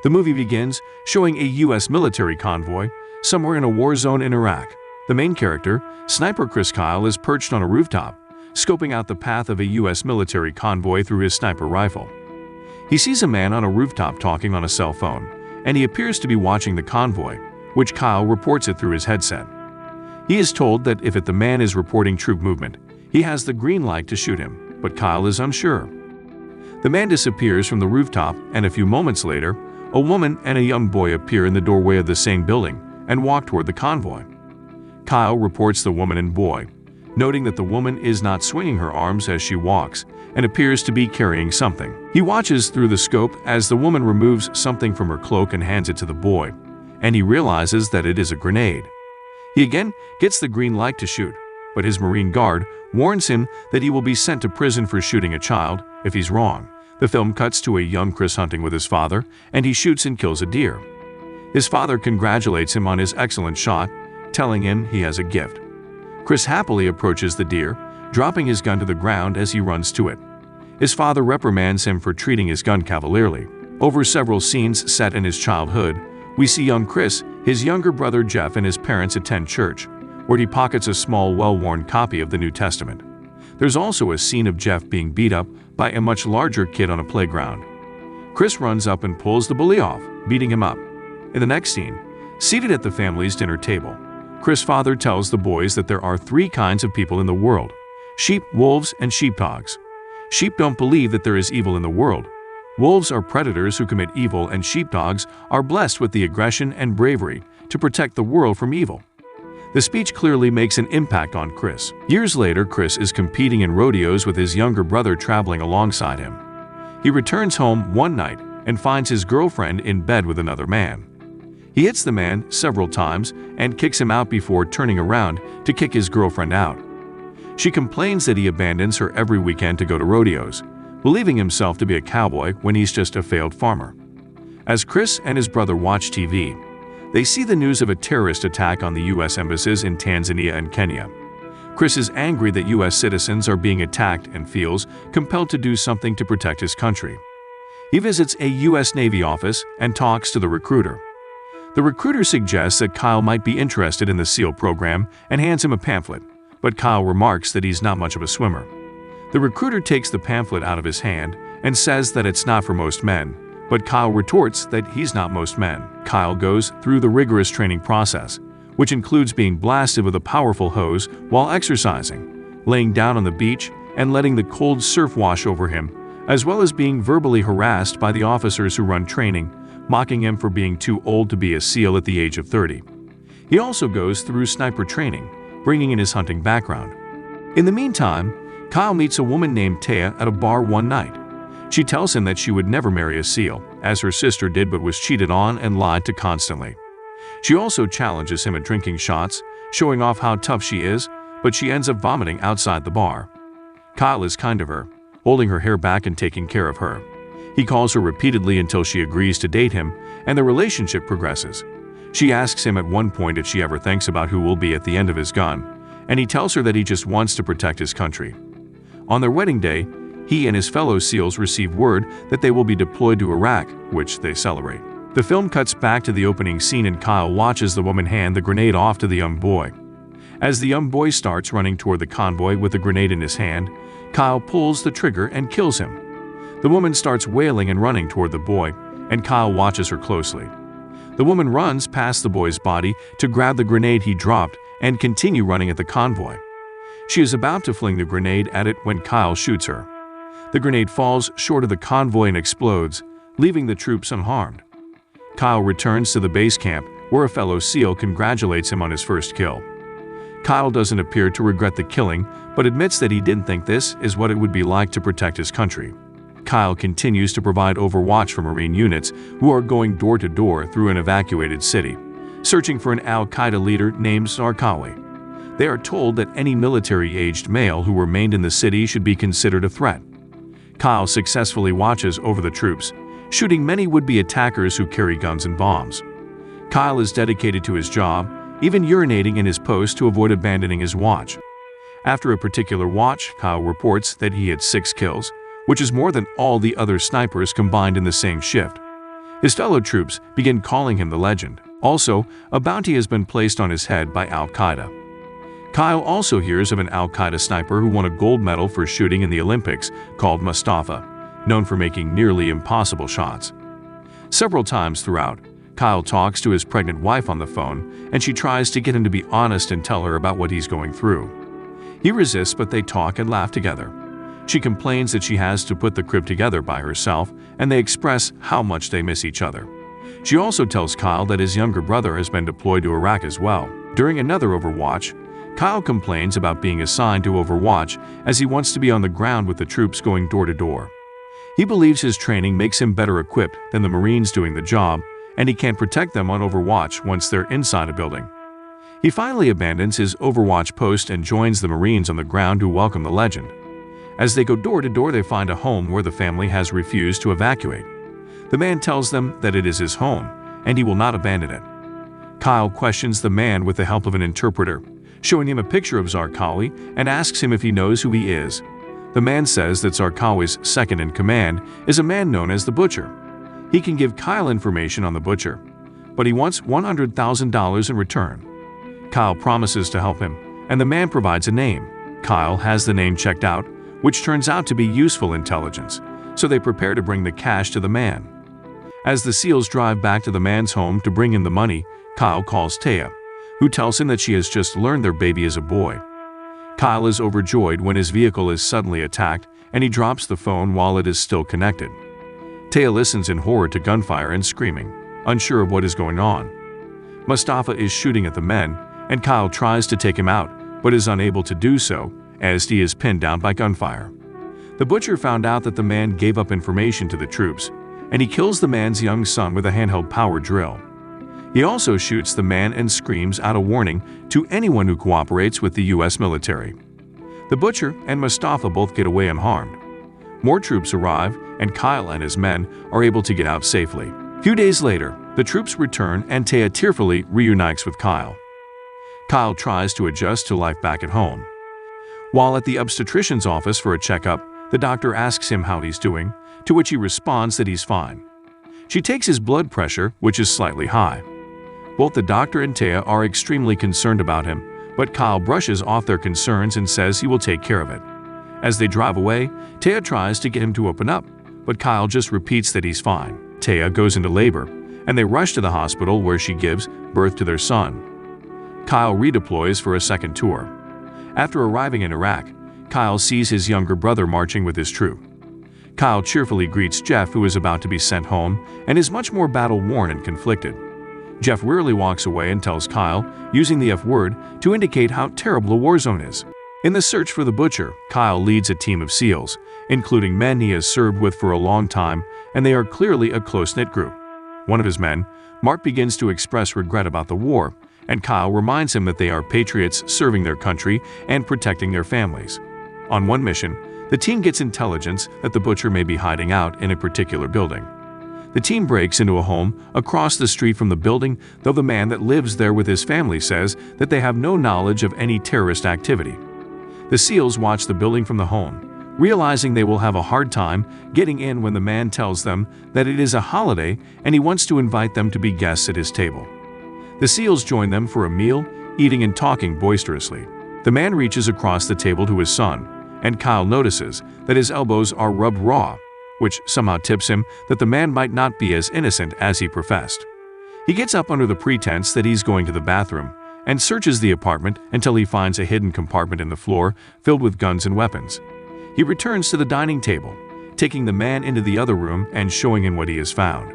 The movie begins showing a U.S. military convoy somewhere in a war zone in Iraq. The main character, Sniper Chris Kyle, is perched on a rooftop, scoping out the path of a U.S. military convoy through his sniper rifle. He sees a man on a rooftop talking on a cell phone, and he appears to be watching the convoy, which Kyle reports it through his headset. He is told that if the man is reporting troop movement, he has the green light to shoot him, but Kyle is unsure. The man disappears from the rooftop, and a few moments later, a woman and a young boy appear in the doorway of the same building and walk toward the convoy. Kyle reports the woman and boy, noting that the woman is not swinging her arms as she walks and appears to be carrying something. He watches through the scope as the woman removes something from her cloak and hands it to the boy, and he realizes that it is a grenade. He again gets the green light to shoot, but his Marine guard warns him that he will be sent to prison for shooting a child if he's wrong. The film cuts to a young Chris hunting with his father, and he shoots and kills a deer. His father congratulates him on his excellent shot, telling him he has a gift. Chris happily approaches the deer, dropping his gun to the ground as he runs to it. His father reprimands him for treating his gun cavalierly. Over several scenes set in his childhood, we see young Chris, his younger brother Jeff, and his parents attend church, where he pockets a small, well-worn copy of the New Testament. There's also a scene of Jeff being beat up by a much larger kid on a playground. Chris runs up and pulls the bully off, beating him up. In the next scene, seated at the family's dinner table, Chris' father tells the boys that there are 3 kinds of people in the world: sheep, wolves, and sheepdogs. Sheep don't believe that there is evil in the world. Wolves are predators who commit evil, and sheepdogs are blessed with the aggression and bravery to protect the world from evil. The speech clearly makes an impact on Chris. Years later, Chris is competing in rodeos with his younger brother traveling alongside him. He returns home one night and finds his girlfriend in bed with another man. He hits the man several times and kicks him out before turning around to kick his girlfriend out. She complains that he abandons her every weekend to go to rodeos, believing himself to be a cowboy when he's just a failed farmer. As Chris and his brother watch TV, they see the news of a terrorist attack on the U.S. embassies in Tanzania and Kenya. Chris is angry that U.S. citizens are being attacked and feels compelled to do something to protect his country. He visits a U.S. Navy office and talks to the recruiter. The recruiter suggests that Kyle might be interested in the SEAL program and hands him a pamphlet, but Kyle remarks that he's not much of a swimmer. The recruiter takes the pamphlet out of his hand and says that it's not for most men, but Kyle retorts that he's not most men. Kyle goes through the rigorous training process, which includes being blasted with a powerful hose while exercising, laying down on the beach and letting the cold surf wash over him, as well as being verbally harassed by the officers who run training, mocking him for being too old to be a SEAL at the age of 30. He also goes through sniper training, bringing in his hunting background. In the meantime, Kyle meets a woman named Taya at a bar one night. She tells him that she would never marry a SEAL, as her sister did but was cheated on and lied to constantly. She also challenges him at drinking shots, showing off how tough she is, but she ends up vomiting outside the bar. Kyle is kind of her, holding her hair back and taking care of her. He calls her repeatedly until she agrees to date him, and the relationship progresses. She asks him at one point if she ever thinks about who will be at the end of his gun, and he tells her that he just wants to protect his country. On their wedding day, he and his fellow SEALs receive word that they will be deployed to Iraq, which they celebrate. The film cuts back to the opening scene and Kyle watches the woman hand the grenade off to the young boy. As the young boy starts running toward the convoy with the grenade in his hand, Kyle pulls the trigger and kills him. The woman starts wailing and running toward the boy, and Kyle watches her closely. The woman runs past the boy's body to grab the grenade he dropped and continue running at the convoy. She is about to fling the grenade at it when Kyle shoots her. The grenade falls short of the convoy and explodes, leaving the troops unharmed. Kyle returns to the base camp, where a fellow SEAL congratulates him on his first kill. Kyle doesn't appear to regret the killing, but admits that he didn't think this is what it would be like to protect his country. Kyle continues to provide overwatch for Marine units who are going door to door through an evacuated city, searching for an al-Qaeda leader named Zarqawi. They are told that any military-aged male who remained in the city should be considered a threat. Kyle successfully watches over the troops, shooting many would-be attackers who carry guns and bombs. Kyle is dedicated to his job, even urinating in his post to avoid abandoning his watch. After a particular watch, Kyle reports that he had 6 kills, which is more than all the other snipers combined in the same shift. His fellow troops begin calling him the legend. Also, a bounty has been placed on his head by Al-Qaeda. Kyle also hears of an Al-Qaeda sniper who won a gold medal for shooting in the Olympics called Mustafa, known for making nearly impossible shots. Several times throughout, Kyle talks to his pregnant wife on the phone, and she tries to get him to be honest and tell her about what he's going through. He resists, but they talk and laugh together. She complains that she has to put the crib together by herself, and they express how much they miss each other. She also tells Kyle that his younger brother has been deployed to Iraq as well. During another Overwatch, Kyle complains about being assigned to Overwatch as he wants to be on the ground with the troops going door to door. He believes his training makes him better equipped than the Marines doing the job, and he can't protect them on Overwatch once they're inside a building. He finally abandons his Overwatch post and joins the Marines on the ground who welcome the legend. As they go door to door, they find a home where the family has refused to evacuate. The man tells them that it is his home, and he will not abandon it. Kyle questions the man with the help of an interpreter, showing him a picture of Zarqawi and asks him if he knows who he is. The man says that Zarqawi's second-in-command is a man known as the Butcher. He can give Kyle information on the Butcher, but he wants $100,000 in return. Kyle promises to help him, and the man provides a name. Kyle has the name checked out, which turns out to be useful intelligence, so they prepare to bring the cash to the man. As the SEALs drive back to the man's home to bring him the money, Kyle calls Taya, who tells him that she has just learned their baby is a boy. Kyle is overjoyed when his vehicle is suddenly attacked, and he drops the phone while it is still connected. Taya listens in horror to gunfire and screaming, unsure of what is going on. Mustafa is shooting at the men, and Kyle tries to take him out, but is unable to do so, as he is pinned down by gunfire. The Butcher found out that the man gave up information to the troops, and he kills the man's young son with a handheld power drill. He also shoots the man and screams out a warning to anyone who cooperates with the U.S. military. The Butcher and Mustafa both get away unharmed. More troops arrive, and Kyle and his men are able to get out safely. A few days later, the troops return and Taya tearfully reunites with Kyle. Kyle tries to adjust to life back at home. While at the obstetrician's office for a checkup, the doctor asks him how he's doing, to which he responds that he's fine. She takes his blood pressure, which is slightly high. Both the doctor and Taya are extremely concerned about him, but Kyle brushes off their concerns and says he will take care of it. As they drive away, Taya tries to get him to open up, but Kyle just repeats that he's fine. Taya goes into labor, and they rush to the hospital where she gives birth to their son. Kyle redeploys for a second tour. After arriving in Iraq, Kyle sees his younger brother marching with his troop. Kyle cheerfully greets Jeff, who is about to be sent home and is much more battle-worn and conflicted. Jeff wearily walks away and tells Kyle, using the F word, to indicate how terrible a war zone is. In the search for the Butcher, Kyle leads a team of SEALs, including men he has served with for a long time, and they are clearly a close-knit group. One of his men, Mark, begins to express regret about the war, and Kyle reminds him that they are patriots serving their country and protecting their families. On one mission, the team gets intelligence that the Butcher may be hiding out in a particular building. The team breaks into a home across the street from the building, though the man that lives there with his family says that they have no knowledge of any terrorist activity. The SEALs watch the building from the home, realizing they will have a hard time getting in when the man tells them that it is a holiday and he wants to invite them to be guests at his table. The SEALs join them for a meal, eating and talking boisterously. The man reaches across the table to his son, and Kyle notices that his elbows are rubbed raw, which somehow tips him that the man might not be as innocent as he professed. He gets up under the pretense that he's going to the bathroom and searches the apartment until he finds a hidden compartment in the floor filled with guns and weapons. He returns to the dining table, taking the man into the other room and showing him what he has found.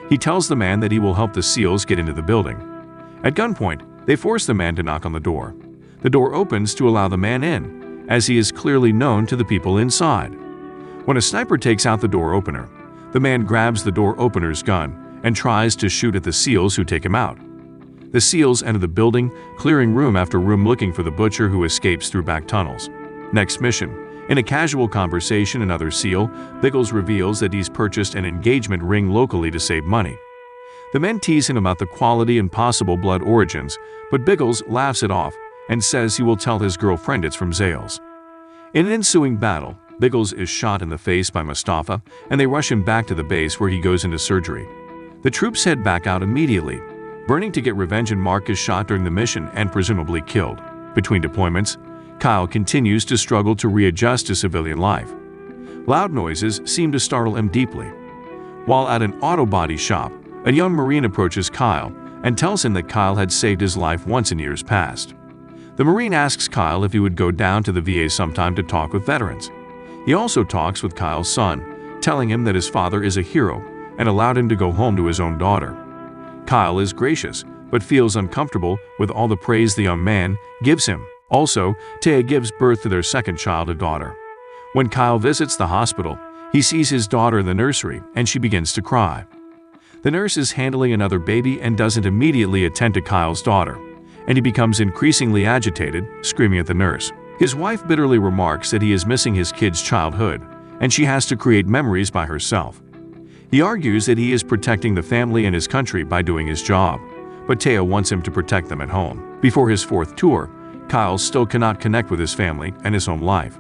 He tells the man that he will help the SEALs get into the building. At gunpoint, they force the man to knock on the door. The door opens to allow the man in, as he is clearly known to the people inside. When a sniper takes out the door opener, the man grabs the door opener's gun and tries to shoot at the SEALs who take him out. The SEALs enter the building, clearing room after room looking for the Butcher, who escapes through back tunnels. Next mission. In a casual conversation, another SEAL, Biggles, reveals that he's purchased an engagement ring locally to save money. The men tease him about the quality and possible blood origins, but Biggles laughs it off and says he will tell his girlfriend it's from Zales. In an ensuing battle, Biggles is shot in the face by Mustafa, and they rush him back to the base where he goes into surgery. The troops head back out immediately, burning to get revenge, and Mark is shot during the mission and presumably killed. Between deployments, Kyle continues to struggle to readjust to civilian life. Loud noises seem to startle him deeply. While at an auto body shop, a young Marine approaches Kyle and tells him that Kyle had saved his life once in years past. The Marine asks Kyle if he would go down to the VA sometime to talk with veterans. He also talks with Kyle's son, telling him that his father is a hero and allowed him to go home to his own daughter. Kyle is gracious, but feels uncomfortable with all the praise the young man gives him. Also, Taya gives birth to their second child, a daughter. When Kyle visits the hospital, he sees his daughter in the nursery and she begins to cry. The nurse is handling another baby and doesn't immediately attend to Kyle's daughter, and he becomes increasingly agitated, screaming at the nurse. His wife bitterly remarks that he is missing his kid's childhood, and she has to create memories by herself. He argues that he is protecting the family and his country by doing his job, but Taya wants him to protect them at home. Before his fourth tour, Kyle still cannot connect with his family and his home life.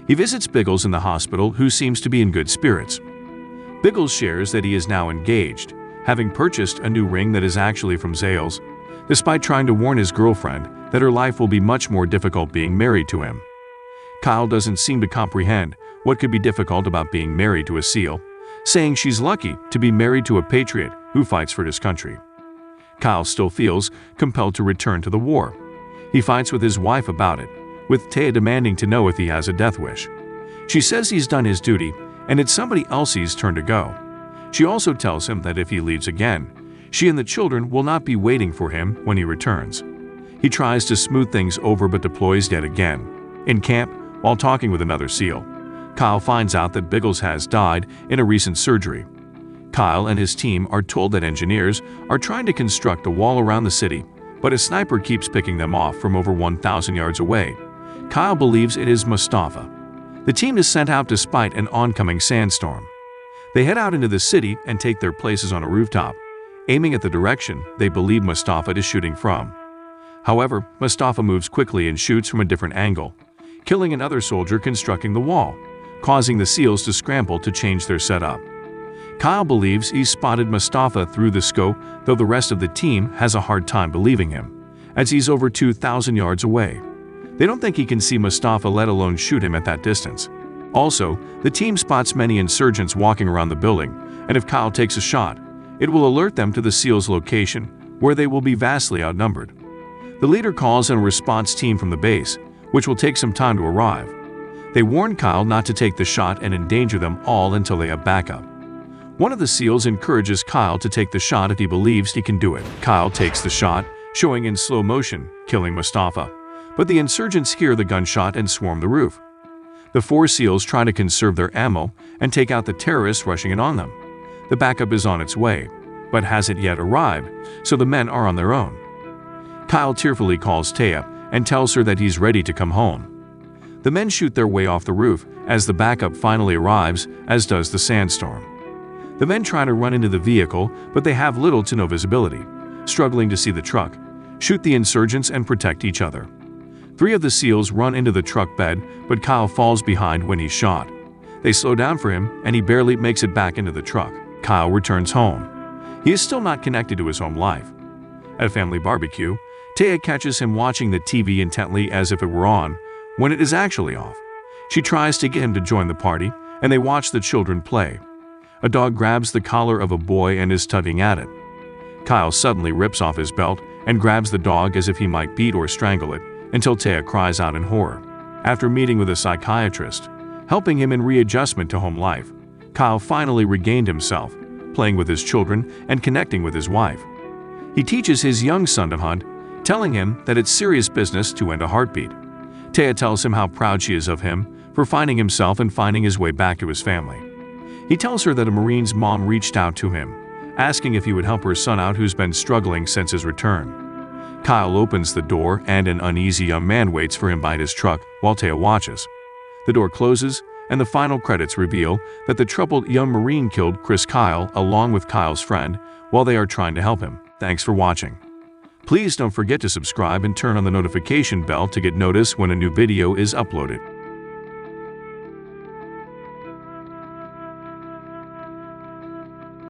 He visits Biggles in the hospital, who seems to be in good spirits. Biggles shares that he is now engaged, having purchased a new ring that is actually from Zales, despite trying to warn his girlfriend that her life will be much more difficult being married to him. Kyle doesn't seem to comprehend what could be difficult about being married to a SEAL, saying she's lucky to be married to a patriot who fights for his country. Kyle still feels compelled to return to the war. He fights with his wife about it, with Taya demanding to know if he has a death wish. She says he's done his duty and it's somebody else's turn to go. She also tells him that if he leaves again, she and the children will not be waiting for him when he returns. He tries to smooth things over but deploys yet again. In camp, while talking with another SEAL, Kyle finds out that Biggles has died in a recent surgery. Kyle and his team are told that engineers are trying to construct a wall around the city, but a sniper keeps picking them off from over 1,000 yards away. Kyle believes it is Mustafa. The team is sent out despite an oncoming sandstorm. They head out into the city and take their places on a rooftop, aiming at the direction they believe Mustafa is shooting from. However, Mustafa moves quickly and shoots from a different angle, killing another soldier constructing the wall, causing the SEALs to scramble to change their setup. Kyle believes he's spotted Mustafa through the scope, though the rest of the team has a hard time believing him, as he's over 2,000 yards away. They don't think he can see Mustafa, let alone shoot him at that distance. Also, the team spots many insurgents walking around the building, and if Kyle takes a shot, it will alert them to the SEALs' location, where they will be vastly outnumbered. The leader calls in a response team from the base, which will take some time to arrive. They warn Kyle not to take the shot and endanger them all until they have backup. One of the SEALs encourages Kyle to take the shot if he believes he can do it. Kyle takes the shot, showing in slow motion, killing Mustafa, but the insurgents hear the gunshot and swarm the roof. The four SEALs try to conserve their ammo and take out the terrorists rushing in on them. The backup is on its way, but hasn't yet arrived, so the men are on their own. Kyle tearfully calls Taya and tells her that he's ready to come home. The men shoot their way off the roof as the backup finally arrives, as does the sandstorm. The men try to run into the vehicle, but they have little to no visibility, struggling to see the truck, shoot the insurgents and protect each other. 3 of the SEALs run into the truck bed, but Kyle falls behind when he's shot. They slow down for him, and he barely makes it back into the truck. Kyle returns home. He is still not connected to his home life. At a family barbecue, Taya catches him watching the TV intently as if it were on, when it is actually off. She tries to get him to join the party, and they watch the children play. A dog grabs the collar of a boy and is tugging at it. Kyle suddenly rips off his belt and grabs the dog as if he might beat or strangle it, until Taya cries out in horror. After meeting with a psychiatrist, helping him in readjustment to home life, Kyle finally regained himself, playing with his children and connecting with his wife. He teaches his young son to hunt, telling him that it's serious business to end a heartbeat. Taya tells him how proud she is of him for finding himself and finding his way back to his family. He tells her that a Marine's mom reached out to him, asking if he would help her son out, who's been struggling since his return. Kyle opens the door and an uneasy young man waits for him by his truck while Taya watches. The door closes and the final credits reveal that the troubled young Marine killed Kyle along with Kyle's friend while they are trying to help him. Thanks for watching. Please don't forget to subscribe and turn on the notification bell to get notice when a new video is uploaded.